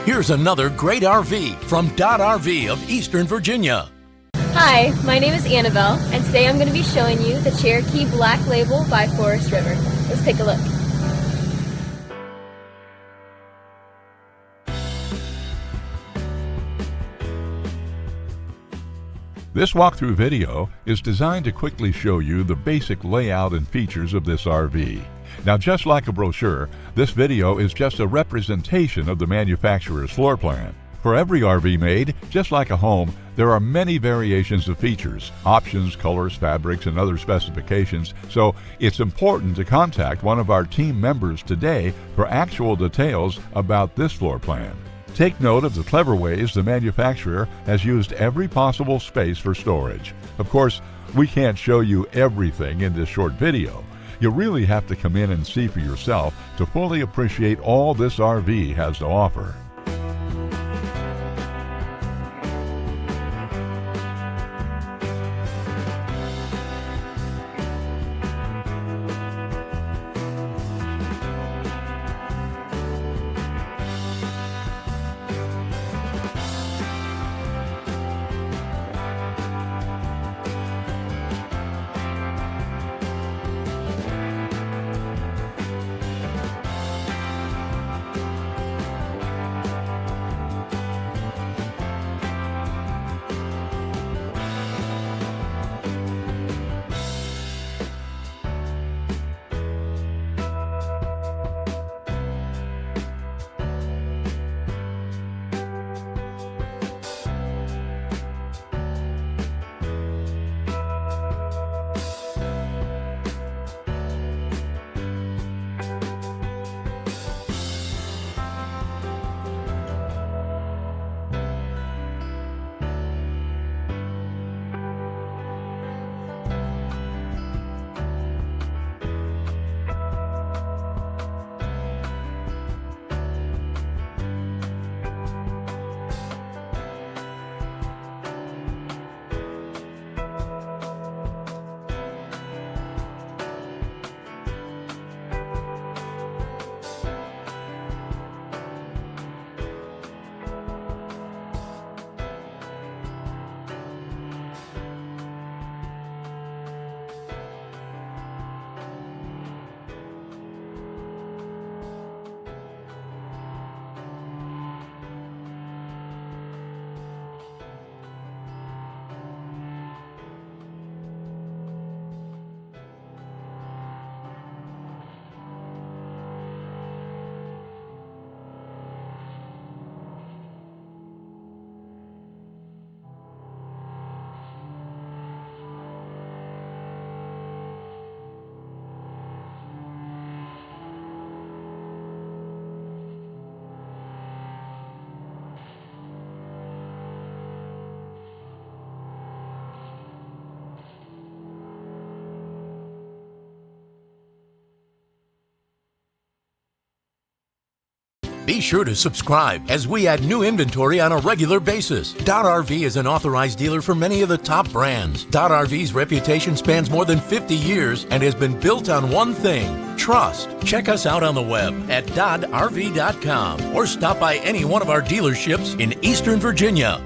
Here's another great RV from Dodd RV of Eastern Virginia. Hi, my name is Annabelle, and today I'm going to be showing you the Cherokee Black Label by Forest River. Let's take a look. This walkthrough video is designed to quickly show you the basic layout and features of this RV. Now, just like a brochure, this video is just a representation of the manufacturer's floor plan. For every RV made, just like a home, there are many variations of features, options, colors, fabrics, and other specifications, so it's important to contact one of our team members today for actual details about this floor plan. Take note of the clever ways the manufacturer has used every possible space for storage. Of course, we can't show you everything in this short video. You really have to come in and see for yourself to fully appreciate all this RV has to offer. Be sure to subscribe as we add new inventory on a regular basis. Dodd RV is an authorized dealer for many of the top brands. Dodd RV's reputation spans more than 50 years and has been built on one thing: trust. Check us out on the web at doddrv.com or stop by any one of our dealerships in Eastern Virginia.